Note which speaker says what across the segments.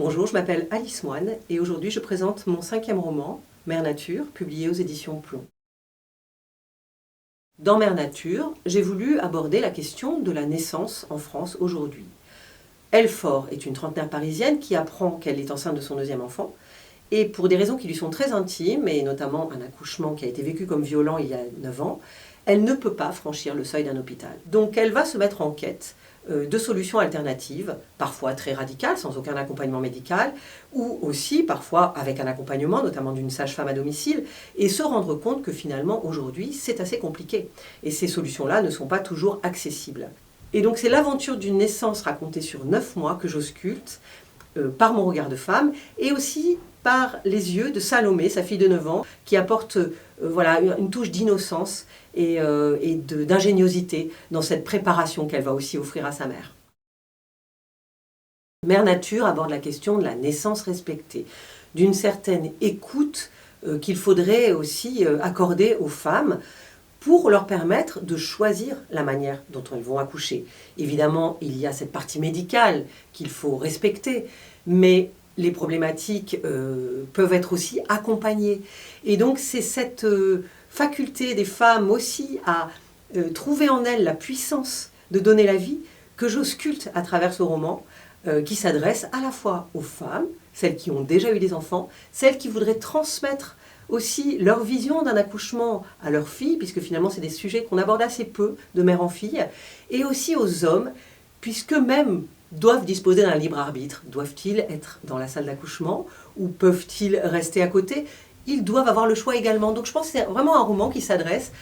Speaker 1: Bonjour, je m'appelle Alice Moine et aujourd'hui je présente mon 5e roman, Mère Nature, publié aux éditions Plomb. Dans Mère Nature, j'ai voulu aborder la question de la naissance en France aujourd'hui. Elle Faure est une trentenaire parisienne qui apprend qu'elle est enceinte de son 2e enfant et pour des raisons qui lui sont très intimes, et notamment un accouchement qui a été vécu comme violent il y a 9 ans, elle ne peut pas franchir le seuil d'un hôpital. Donc elle va se mettre en quête de solutions alternatives, parfois très radicales, sans aucun accompagnement médical, ou aussi parfois avec un accompagnement, notamment d'une sage-femme à domicile, et se rendre compte que finalement, aujourd'hui, c'est assez compliqué. Et ces solutions-là ne sont pas toujours accessibles. Et donc c'est l'aventure d'une naissance racontée sur 9 mois que j'ausculte, par mon regard de femme, et aussi par les yeux de Salomé, sa fille de 9 ans, qui apporte une touche d'innocence et d'ingéniosité dans cette préparation qu'elle va aussi offrir à sa mère. Mère Nature aborde la question de la naissance respectée, d'une certaine écoute qu'il faudrait aussi accorder aux femmes pour leur permettre de choisir la manière dont elles vont accoucher. Évidemment, il y a cette partie médicale qu'il faut respecter, mais les problématiques peuvent être aussi accompagnées. Et donc c'est cette faculté des femmes aussi à trouver en elles la puissance de donner la vie que j'ausculte à travers ce roman, qui s'adresse à la fois aux femmes, celles qui ont déjà eu des enfants, celles qui voudraient transmettre aussi leur vision d'un accouchement à leurs filles, puisque finalement c'est des sujets qu'on aborde assez peu de mère en fille, et aussi aux hommes, puisque même doivent disposer d'un libre arbitre. Doivent-ils être dans la salle d'accouchement ou peuvent-ils rester à côté? Ils doivent avoir le choix également. Donc je pense que c'est vraiment un roman qui s'adresse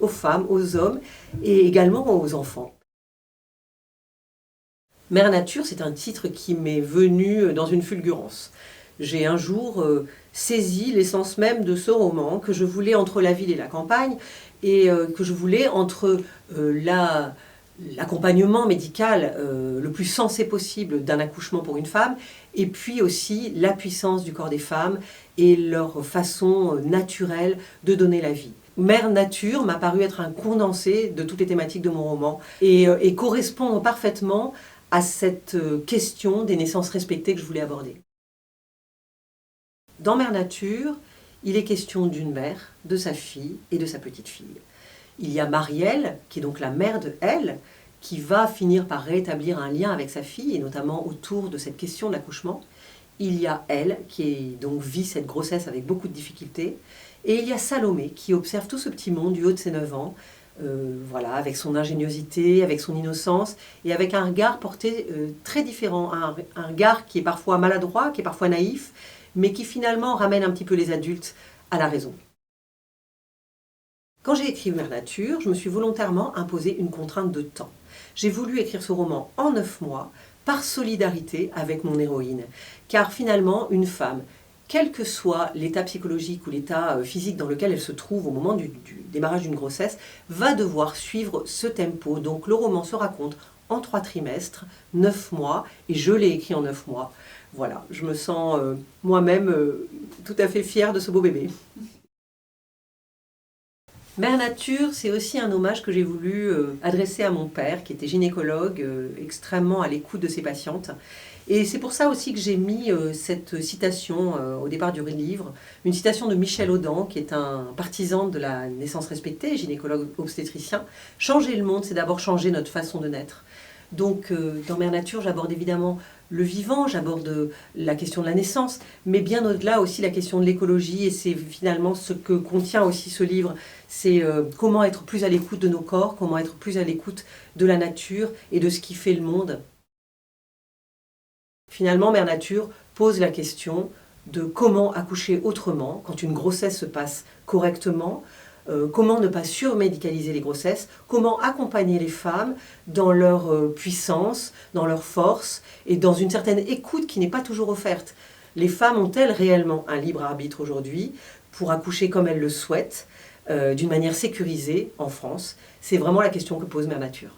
Speaker 1: aux femmes, aux hommes et également aux enfants. Mère Nature, c'est un titre qui m'est venu dans une fulgurance. J'ai un jour saisi l'essence même de ce roman, que je voulais entre la ville et la campagne, et que je voulais entre l'accompagnement médical le plus sensé possible d'un accouchement pour une femme, et puis aussi la puissance du corps des femmes et leur façon naturelle de donner la vie. Mère Nature m'a paru être un condensé de toutes les thématiques de mon roman et correspond parfaitement à cette question des naissances respectées que je voulais aborder. Dans Mère Nature, il est question d'une mère, de sa fille et de sa petite-fille. Il y a Marielle, qui est donc la mère de Elle, qui va finir par rétablir un lien avec sa fille, et notamment autour de cette question de l'accouchement. Il y a Elle, qui donc vit cette grossesse avec beaucoup de difficultés. Et il y a Salomé, qui observe tout ce petit monde du haut de ses 9 ans, avec son ingéniosité, avec son innocence, et avec un regard porté très différent. Un regard qui est parfois maladroit, qui est parfois naïf, mais qui finalement ramène un petit peu les adultes à la raison. Quand j'ai écrit Mère Nature, je me suis volontairement imposé une contrainte de temps. J'ai voulu écrire ce roman en 9 mois, par solidarité avec mon héroïne. Car finalement, une femme, quel que soit l'état psychologique ou l'état physique dans lequel elle se trouve au moment du démarrage d'une grossesse, va devoir suivre ce tempo. Donc le roman se raconte en 3 trimestres, 9 mois, et je l'ai écrit en 9 mois. Voilà, je me sens moi-même tout à fait fière de ce beau bébé. Mère Nature, c'est aussi un hommage que j'ai voulu adresser à mon père, qui était gynécologue, extrêmement à l'écoute de ses patientes. Et c'est pour ça aussi que j'ai mis cette citation au départ du livre, une citation de Michel Audin, qui est un partisan de la naissance respectée, gynécologue obstétricien. Changer le monde, c'est d'abord changer notre façon de naître. Donc dans Mère Nature, j'aborde évidemment le vivant, j'aborde la question de la naissance, mais bien au-delà aussi la question de l'écologie, et c'est finalement ce que contient aussi ce livre, c'est comment être plus à l'écoute de nos corps, comment être plus à l'écoute de la nature et de ce qui fait le monde. Finalement, Mère Nature pose la question de comment accoucher autrement quand une grossesse se passe correctement, comment ne pas surmédicaliser les grossesses, comment accompagner les femmes dans leur puissance, dans leur force et dans une certaine écoute qui n'est pas toujours offerte. Les femmes ont-elles réellement un libre arbitre aujourd'hui pour accoucher comme elles le souhaitent, d'une manière sécurisée en France? C'est vraiment la question que pose Mère Nature.